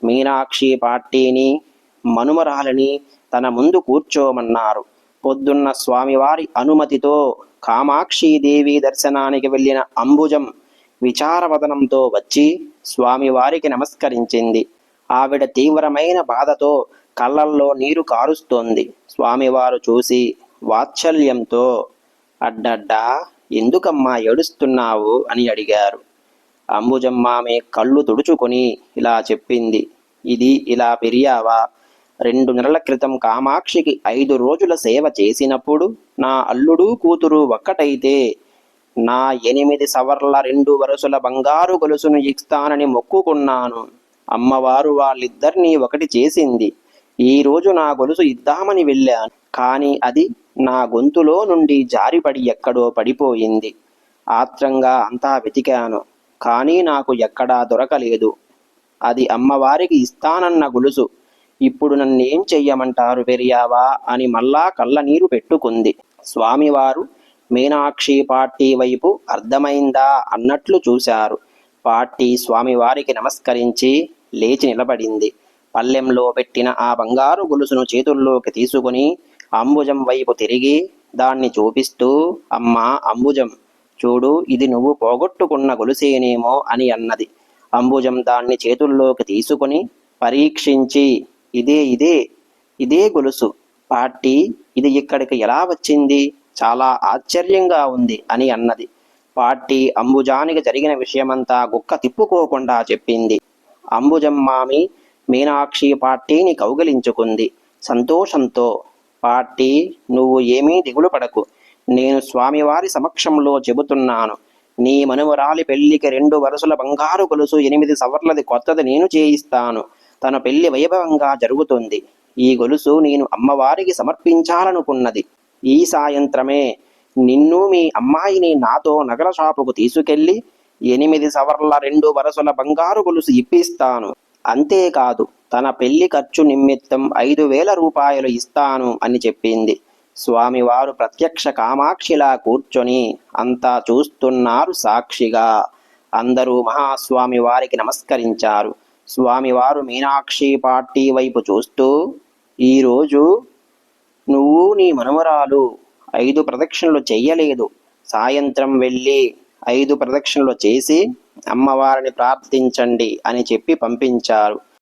మీనాక్షి పార్టీని మనుమరాలని తన ముందు కూర్చోమన్నారు. పొద్దున్న స్వామివారి అనుమతితో కామాక్షీదేవి దర్శనానికి వెళ్ళిన అంబుజం విచారవదనంతో వచ్చి స్వామివారికి నమస్కరించింది. ఆవిడ తీవ్రమైన బాధతో కళ్ళల్లో నీరు కారుస్తోంది. స్వామివారు చూసి వాత్సల్యంతో, అడ్డడ్డా, ఎందుకమ్మా ఏడుస్తున్నావు అని అడిగారు. అంబుజమ్మ ఆమె కళ్ళు తుడుచుకొని ఇలా చెప్పింది. ఇది ఇలా పెరియావా? 2 నెలల క్రితం కామాక్షికి 5 రోజుల సేవ చేసినప్పుడు నా అల్లుడు కూతురు ఒక్కటైతే నా 8 సవర్ల 2 వరుసల బంగారు గొలుసును ఇస్తానని మొక్కుకున్నాను. అమ్మవారు వాళ్ళిద్దరినీ ఒకటి చేసింది. ఈరోజు నా గొలుసు ఇద్దామని వెళ్ళాను, కానీ అది నా గొంతులో నుండి జారిపడి ఎక్కడో పడిపోయింది. ఆత్రంగా అంతా వెతికాను, కానీ నాకు ఎక్కడా దొరకలేదు. అది అమ్మవారికి ఇస్తానన్న గొలుసు. ఇప్పుడు నన్నేం చెయ్యమంటారు పెరియావా అని మళ్ళా కళ్ళనీరు పెట్టుకుంది. స్వామివారు మీనాక్షి పార్టీ వైపు అర్థమైందా అన్నట్లు చూశారు. పార్టీ స్వామివారికి నమస్కరించి లేచి నిలబడింది. పల్లెంలో పెట్టిన ఆ బంగారు గొలుసును చేతుల్లోకి తీసుకుని అంబుజం వైపు తిరిగి దాన్ని చూపిస్తూ, అమ్మా అంబుజం, చూడు, ఇది నువ్వు పోగొట్టుకున్న గొలుసేనేమో అని అన్నది. అంబుజం దాన్ని చేతుల్లోకి తీసుకుని పరీక్షించి, ఇదే ఇదే ఇదే గొలుసు పార్టీ, ఇది ఇక్కడికి ఎలా వచ్చింది? చాలా ఆశ్చర్యంగా ఉంది అని అన్నది. పార్టీ అంబుజానికి జరిగిన విషయమంతా గుక్క తిప్పుకోకుండా చెప్పింది. అంబుజం మామి మీనాక్షి పార్టీని కౌగిలించుకుంది సంతోషంతో. పార్టీ, నువ్వు ఏమీ దిగులు పడకు. నేను స్వామివారి సమక్షంలో చెబుతున్నాను. నీ మనుమరాలి పెళ్లికి 2 వరుసల బంగారు గొలుసు 8 సవర్లది కొత్తది నేను చేయిస్తాను. తన పెళ్లి వైభవంగా జరుగుతుంది. ఈ గొలుసు నేను అమ్మవారికి సమర్పించాలనుకున్నది. ఈ సాయంత్రమే నిన్ను మీ అమ్మాయిని నాతో నగల షాపుకు తీసుకెళ్లి 8 సవర్ల 2 వరుసల బంగారు గొలుసు ఇప్పిస్తాను. అంతేకాదు, తన పెళ్లి ఖర్చు నిమిత్తం 5,000 రూపాయలు ఇస్తాను అని చెప్పింది. స్వామివారు ప్రత్యక్ష కామాక్షిలా కూర్చొని అంతా చూస్తున్నారు సాక్షిగా. అందరూ మహాస్వామి వారికి నమస్కరించారు. స్వామివారు మీనాక్షి పార్టీ వైపు చూస్తూ, ఈరోజు నువ్వు నీ మనుమరాలు 5 ప్రదక్షిణలు చెయ్యలేదు. సాయంత్రం వెళ్ళి 5 ప్రదక్షిణలు చేసి అమ్మవారిని ప్రార్థించండి అని చెప్పి పంపించారు.